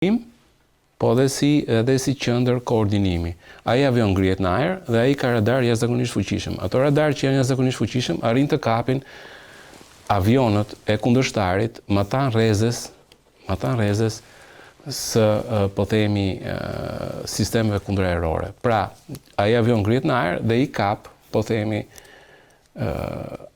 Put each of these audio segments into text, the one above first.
po edhe si qendër koordinimi. Ai avion ngrihet në ajër dhe ai ka radar jashtëzakonisht fuqishëm. Ato radar që janë jashtëzakonisht fuqishëm arrin të kapin avionët e kundërshtarit më tan rrezës së po themi sistemeve kundërajrore. Pra, ai avion ngrihet në ajër dhe i kap, po themi,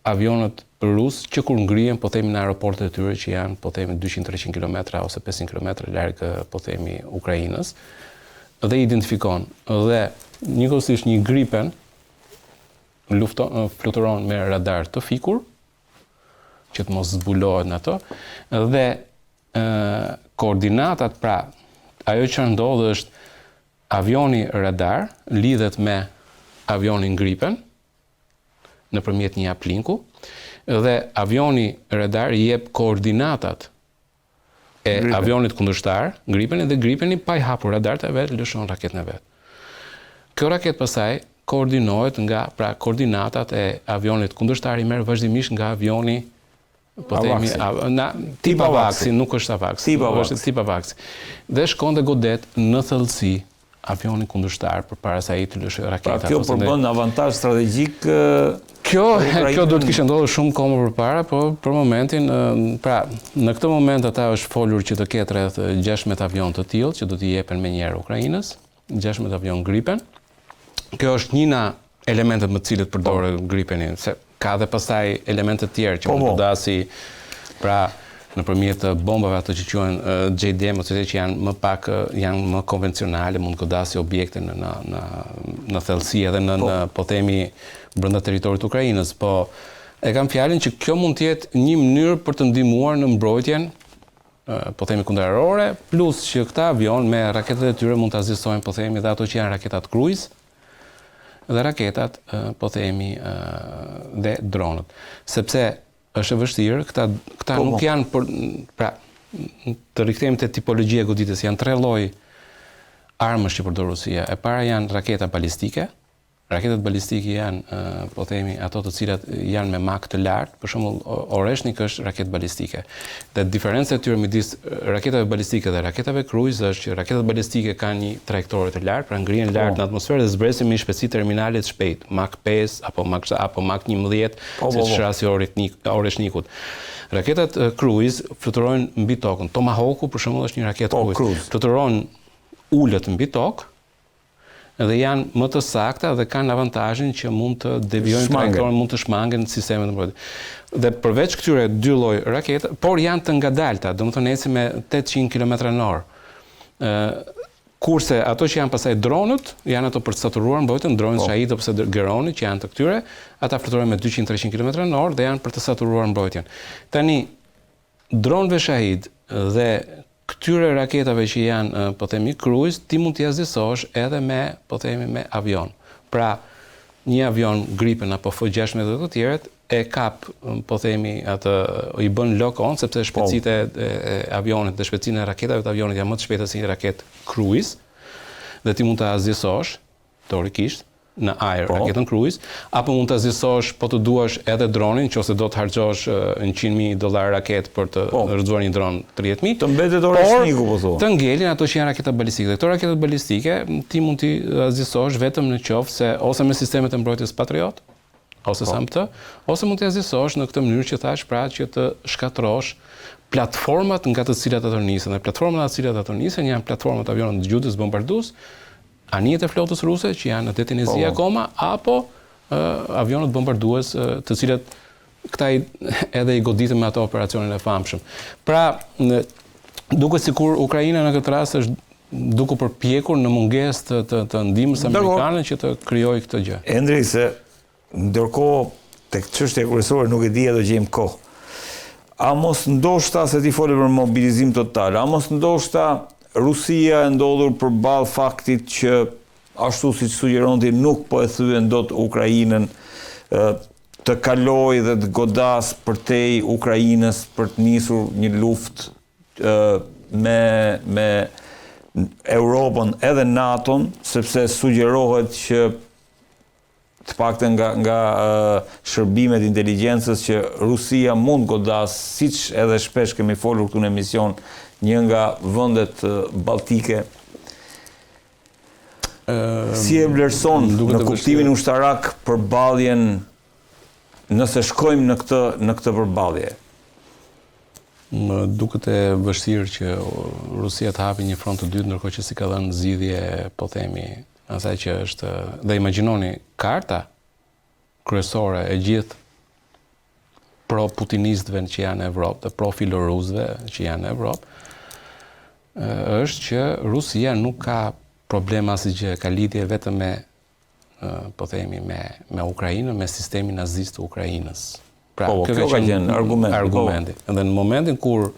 avionët rusë që kur ngrihen, po themi, në aeroportet e tyre që janë, po themi, 200-300 km ose 500 km larg, po themi, Ukrainës, dhe identifikon. Dhe njëkohësisht një Gripen fluturon me radar të fikur, që të mos zbulohet në ato, dhe koordinatat, pra, ajo që ndodh është avioni radar lidhet me avionin Gripen nëpërmjet një uplinku, dhe avioni radar i jep koordinatat e avionit kundërshtar, Gripenit, dhe Gripeni pa i hapur radart e vet, lëshon raketën e vet. Kjo raketë pastaj koordinohet nga, pra, koordinatat e avionit kundërshtar i merr vazhdimisht nga avioni, po themi, tip Avaxi, nuk është Avaxi, është tip Avaxi. Dhe shkon dhe godet në thellësi avionin kundërshtar përpara se ai të lëshojë raketat. Pra, kjo përbën avantazh strategjik. Kjo do të kishte ndodhur shumë kohë më përpara, po për momentin, pra, në këtë moment ata është folur që të ketë rreth 16 avion të tillë që do t'i jepen menjëherë Ukrainës, 16 avion Gripen. Kjo është një nga elementet më të cilët përdorë Gripenin, se ka dhe pastaj elemente të tjerë që mund të godasi, pra, nëpërmjet bombave ato që quhen JDM ose që janë më konvencionale, mund të godasi objekte në thellësi edhe në po themi brenda territorit të Ukrainës, po e kam fjalën që kjo mund të jetë një mënyrë për të ndihmuar në mbrojtjen, po themi kundërajrore, plus që këta avion me raketat e tyre mund ta zgjasojnë, po themi, dhe ato që janë raketat kruiz dhe raketat, po themi, dhe dronët. Sepse është e vështirë, këta nuk janë për, pra, të rikthehemi te tipologjia e goditjes, janë 3 lloj armësh që përdor Rusia. E para janë raketa balistike. Raketat balistike janë, po themi, ato të cilat janë me mak të lartë, për shembull Oreshnik është raketë balistike. Dhe diferenca e tyre midis raketave balistike dhe raketave kruiz është që raketat balistike kanë një trajektore të lartë, pra ngrihen lart në atmosferë dhe zbresin me një shpejtësi terminale të shpejtë, Mach 5 apo Mach 11, siç rasti Oreshnikut. Raketat kruiz fluturojnë mbi tokën. Tomahawku për shembull është një raketë kruiz. Fluturon ulët mbi tokë, dhe janë më të sakta dhe kanë avantazhin që mund të devijojnë trajektorin, mund të shmangen sistemet e mbrojtjes. Dhe përveç këtyre 2 lloj raketa, por janë të ngadalta, domethënë ecin me 800 km/h. Kurse ato që janë pastaj dronët, janë ato për të saturuar mbrojtjen, dronët Shahid ose Geroni që janë të këtyre, ata fluturojnë me 200-300 km/h dhe janë për të saturuar mbrojtjen. Tani dronëve Shahid dhe këtyre raketave që janë, po themi, kruiz, ti mund t'ia zgjasosh edhe me, po themi, me avion. Pra, një avion Gripen apo F-16 dhe të tjerët e kap, po themi, atë i bën lock on sepse shpejtësitë e avionit dhe shpejtësinë e raketave të avionit janë më të shpejta se një raketë kruiz, dhe ti mund ta zgjasosh teorikisht në ajër raketën kruiz, apo mund ta zgjasosh po të duash edhe dronin, nëse do të harxhosh $100,000 raketë për të rrëzuar një dron 30.000. Të mbetet Oreshniku, po thua. Të ngelin ato që janë raketa balistike. Dhe këto raketat balistike ti mund t'i zgjasosh vetëm në qoftë se ose me sistemet e mbrojtjes Patriot, ose SAMT, ose mund t'i zgjasosh në këtë mënyrë që thash, pra që të shkatërrosh platformat nga të cilat ato nisen. Dhe platformat nga të cilat ato nisen janë platformat avionët zgjudes bombardues, anijet e flotës ruse që janë në detenezi akoma, apo avionët bombardues të cilat këta edhe i goditën me ato operacionin e famshëm. Pra, duket sikur Ukraina në këtë rast është duke përpjekur në mungesë të ndihmës amerikane që të krijojë këtë gjë. Endri, se ndërkohë tek çështja kryesore nuk e di do gjejmë kohë. A mos ndoshta se ti fole për mobilizim total, a mos ndoshta Rusia e ndodhur përballë faktit që ashtu siç sugjeron ti nuk po e thyen dot Ukrainën të kalojë dhe të godas përtej Ukrainës për të nisur një luftë me Europën edhe NATO-n, sepse sugjerohet që të paktën nga shërbimet inteligjencës që Rusia mund godas, siç edhe shpesh kemi folur këtu në emision, një nga vendet baltike, si e vlerëson në kuptimin ushtarak përballjen nëse shkojmë në këtë përballje? Më duket e vështirë që Rusia të hapi një front të dytë, ndërkohë që si ka dhënë zgjidhje, po themi, asaj që është, dhe imagjinoni karta kryesore e gjithë pro-putinistëve që janë në Evropë dhe pro-filorusëve që janë në Evropë, është që Rusia nuk ka problema asgjë, ka lidhje vetëm me, po themi, me Ukrainën, me sistemin nazist të Ukrainës. Pra, kjo ka qenë argumenti. Dhe në momentin kur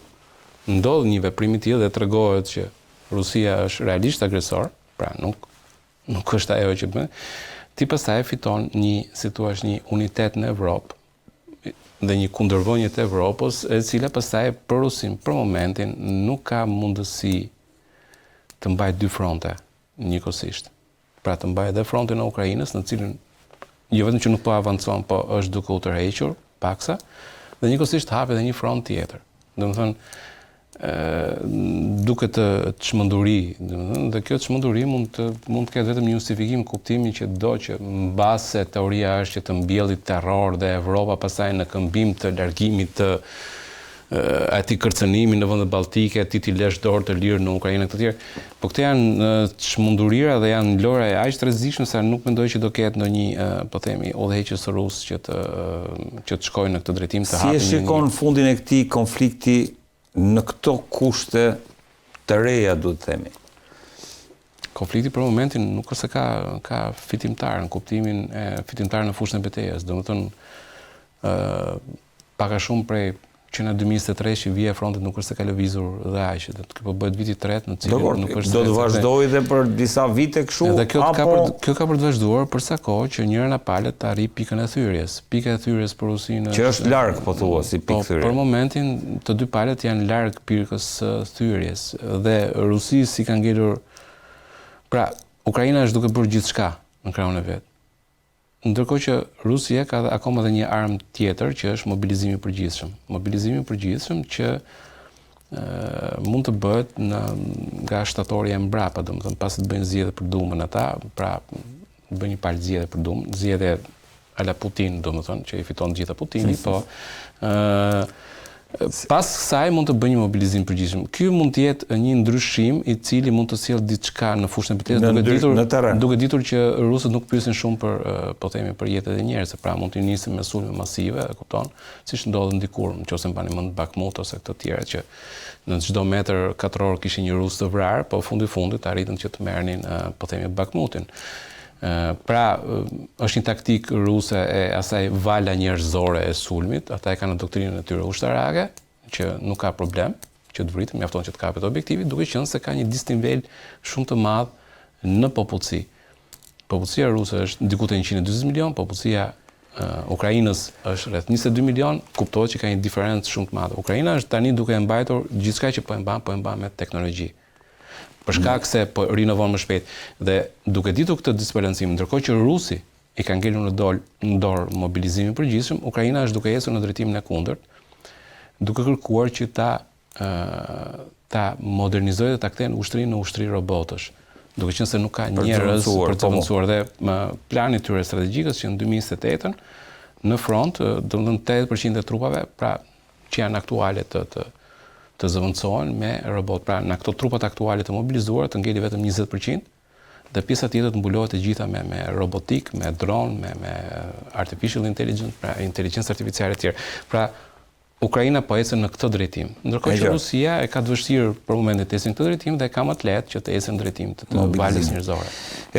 ndodh një veprim i tillë dhe tregohet që Rusia është realisht agresor, pra nuk është ajo që bën, ti pastaj fiton një unitet në Evropë dhe një kundërvënie të Evropës, e cila pastaj për Rusin për momentin nuk ka mundësi të mbajë dy fronte njëkohësisht. Pra të mbajë edhe frontin e Ukrainës, në cilin jo vetëm që nuk po avancon, po është duke u tërhequr paksa, dhe njëkohësisht hapi edhe një front tjetër. Domethënë, duket të çmenduri, dhe kjo çmenduri mund të ketë vetëm një justifikim, kuptimin që do që mbase teoria është që të mbjellit terror dhe Evropa pastaj në këmbim të largimit të atij kërcënimi në vendet balltike, ti lësh dorë të lirë në Ukrainë këtë tjerë. Po këto janë çmendurira dhe janë lojra aq të rrezikshme sa nuk mendoj që do ketë ndonjë, po themi, udhëheqës rus që të shkojnë në këtë drejtim të hapin. Si e shikon fundin e këtij konflikti në këto kushte të reja, duhet të themi? Konflikti për momentin nuk është se ka fitimtar në kuptimin e fitimtar në fushën e betejës. Domethënë pak a shumë prej që në 2023 që vija frontet nuk është se ka lëvizur dhe aq, kjo po bëhet viti i tretë në cilin nuk është. Do të vazhdojë edhe për disa vite kështu? Dhe kjo ka për të vazhduar për sa kohë që njëra nga palët të arrijë pikën e thyrjes. Pika e thyrjes për Rusinë që është larg, po thua, si pikë thyrje. Për momentin të dy palët janë larg pikës së thyrjes dhe Rusia si ka ngelur. Pra, Ukraina është duke bërë gjithçka në krahun e vet. Ndërkohë që Rusia ka akoma dhe një armë tjetër që është mobilizimi i përgjithshëm. Mobilizimi i përgjithshëm që mund të bëhet nga shtatori e mbrapa, domethënë pasi të bëjnë zgjedhje për Dumën ata, pra bëjnë një palë zgjedhje për Dumën, zgjedhje ala Putin, domethënë që i fiton të gjitha Putini, po pas kësaj mund të bëjë një mobilizim përgjithshëm. Ky mund të jetë një ndryshim i cili mund të sjellë diçka në fushën e betejës, duke ditur që rusët nuk pyesin shumë për, po themi, për jetën e njerëzve, pra mund të nisin me sulme masive, e kupton, siç ndodhi ndikur, nëse mbani mend Bakhmut ose këto të tjera që në çdo metër katror kishin një rus të vrarë, po fundit arritën që të merrnin, po themi, Bakhmutin. Pra, është një taktik ruse e asaj vala njerëzore e sulmit, ata e kanë në doktrinën e tyre ushtarake, që nuk ka problem, që të vritë, mjafton që të kapet objektivi, duke qenë se ka një distinvel shumë të madh në popullsi. Popullsia ruse është diku te 140 milion, popullsia Ukrainës është rreth 22 milion, kuptohet që ka një diferencë shumë të madhe. Ukraina është tani duke e mbajtur gjithçka që po e mban me teknologji. Për shkak se po rinovon më shpejt. Dhe duke ditur këtë disbalancim, ndërkohë që rusi i ka ngelur në dorë mobilizimin përgjithshëm, Ukraina është duke ecur në drejtimin e kundërt, duke kërkuar që ta modernizojë dhe ta kthejë ushtrinë në ushtri robotësh, duke qenë se nuk ka njerëz për të avancuar. Dhe me planin e tyre strategjik që në 2028 në front, domethënë 80% e trupave, pra që janë aktuale të zëvendësohen me robot. Pra, në këto trupat aktuale të mobilizuara të ngeli vetëm 20%, dhe pjesa tjetër të mbulohet e gjitha me robotik, me dron, me artificial intelligence, pra inteligjencë artificiale e tjerë. Pra, Ukraina po ecën në këtë drejtim. Ndërkohë që Rusia e ka të vështirë për momentin të ecën në këtë drejtim dhe ka më të lehtë që të ecën në drejtim të valës njerëzore.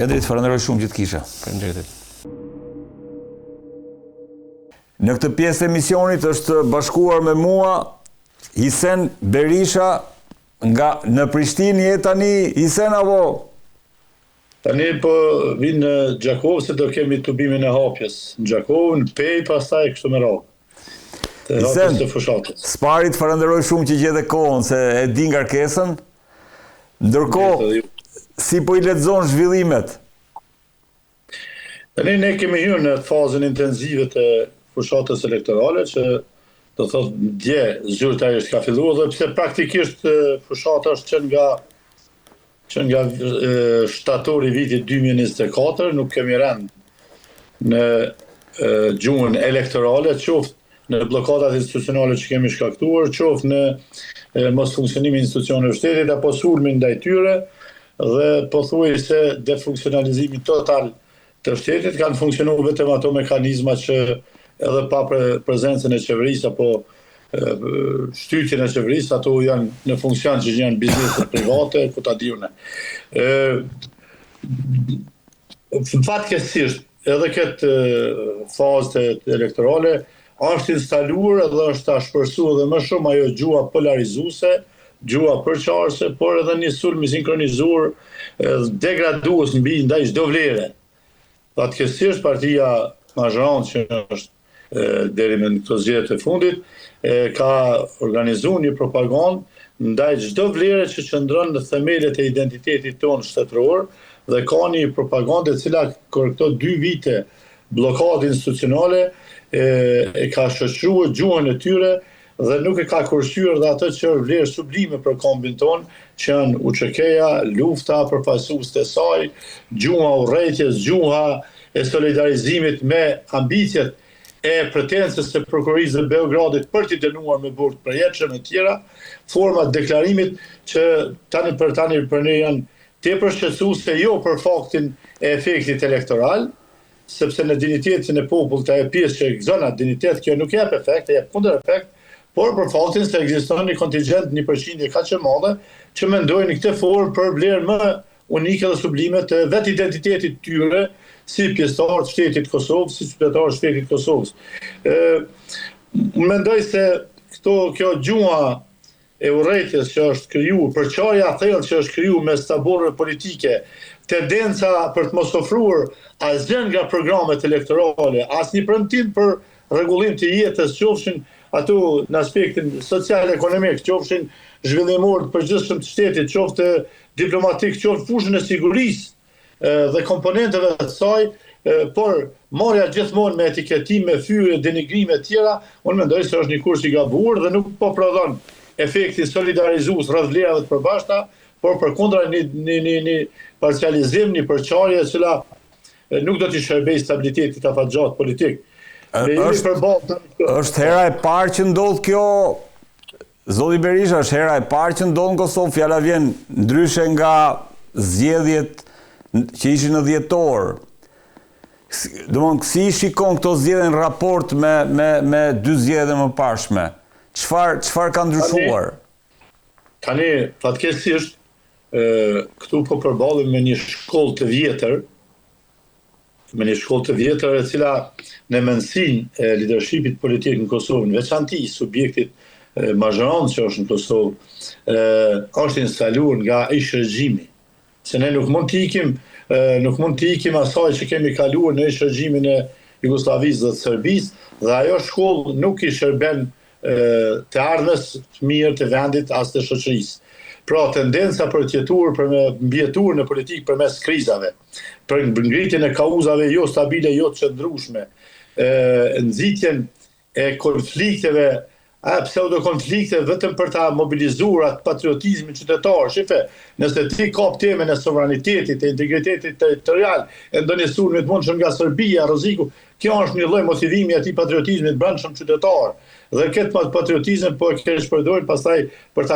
Edi, falenderoj shumë që të kisha. Faleminderit. Në këtë pjesë të emisionit është bashkuar me mua Hisen Berisha nga në Prishtinë. Je tani, Hisen, apo? Tani po vinë në Gjakovë se do kemi tubimin e hapjes. Në Gjakovë, në Pej, pastaj kështu me radhë. Të hapjes të fushatës. Sparit falenderoj shumë që gjete kohën, se e di ngarkesën. Ndërkohë, si po i lexon zhvillimet? Tani ne kemi hyrë në fazën intensive të fushatës elektorale, që do thot dje zyrtarisht ka filluar dhe pse praktikisht fushata është që nga shtatori vitit 2024 nuk kemi rënë në gjuhën elektorale, qoftë në blokadat institucionale që kemi shkaktuar, qoftë në mos funksionimin e institucioneve të shtetit apo sulmin ndaj tyre dhe pothuajse defunksionalizimi total të shtetit, kanë funksionuar vetëm ato mekanizma që edhe pa prezencën e qeverisë apo shtytjen e qeverisë, ato janë në funksion që janë bizneset private, ku ta diun. Fatkeqësisht, edhe këtë fazë elektorale është instaluar dhe është shpërsuar edhe më shumë ajo gjuha polarizuese, gjuha përqarëse, por edhe një sulm i sinkronizuar degradues ndaj çdo vlere. Fatkeqësisht partia mazhërante që është deri në këto zgjedhje të fundit ka organizuar një propagandë ndaj çdo vlere që qëndron në themelet e identitetit tonë shtetëror dhe ka një propagandë e cila për këto 2 vite blokade institucionale e ka shoqëruar gjuhën e tyre dhe nuk e ka kurrësyer dhe atë që vlerë sublime për kombin ton, që janë UÇK-ja, lufta përfaqësues të saj, gjuha urrëties, gjuha e solidarizimit me ambicjet e pretensës së prokurorisë së Beogradit për t'i dënuar me burg përjetshëm e tjera, format deklarimit që tani për ne janë tepër shqetësuese jo për faktin e efektit elektoral, sepse në dinitetin e popullit ajo pjesë që gëzon atë dinitet, kjo nuk jep efekt, jep kundër efekt, por për faktin se ekziston një kontingjent, një përqindje kaq e madhe që mendojnë në këtë formë për vlerë më unike dhe sublime të vetë identitetit tyre si pjesëtar të shtetit Kosovë, si qytetar të shtetit Kosovës. Mendoj se kjo gjuha e urrëties që është krijuar, përçarja e thellë që është krijuar mes taborëve politike, tendenca për të mos ofruar asgjë nga programet elektorale, asnjë premtim për rregullim të jetës, qofshin ato në aspektin social-ekonomik, qofshin zhvillimor të përgjithshëm të shtetit, qoftë diplomatik, qoftë fushën e sigurisë dhe komponenteve të saj, por marrja gjithmonë me etiketim, me fyrje, denigrime të tjera, unë mendoj se është një kurs i gabuar dhe nuk po prodhon efektin solidarizues rreth vlerave të përbashkëta, por përkundra një parcializim, një përçarje e cila nuk do t'i shërbejë stabilitetit afatgjatë politik. Është hera e parë që ndodh kjo, zoti Berisha, është hera e parë që ndodh në Kosovë, fjala vjen ndryshe nga zgjedhjet që ishin në dhjetor. Domthon, si shikon këto zgjedhje në raport me 2 zgjedhje më parshme? Çfarë ka ndryshuar? Tani, fatkeqësisht, këtu po përballem me një shkollë të vjetër, e cila në mendsinë e leadershipit politik në Kosovë, në veçanti subjektit mazhërant që është në Kosovë, është instaluar nga ish regjimi. Se ne nuk mund të ikim asaj që kemi kaluar në ish regjimin e Jugosllavisë dhe të Serbisë, dhe ajo shkollë nuk i shërben të ardhmes të mirë të vendit as të shoqërisë. Pra tendenca për të jetuar, për me mbjetuar në politikë përmes krizave, për ngritjen e kauzave jo stabile, jo të qëndrueshme, nxitjen e konflikteve, pseudo-konflikte vetëm për ta mobilizuar atë patriotizmin qytetar. Shife, nëse ti kap temën e sovranitetit, e integritetit territorial, e ndonjë sulmi të mundshëm nga Serbia, rreziku, kjo është një lloj motivimi i atij patriotizmit brendshëm qytetar. Dhe këtë patriotizëm po e kesh përdorur pastaj për ta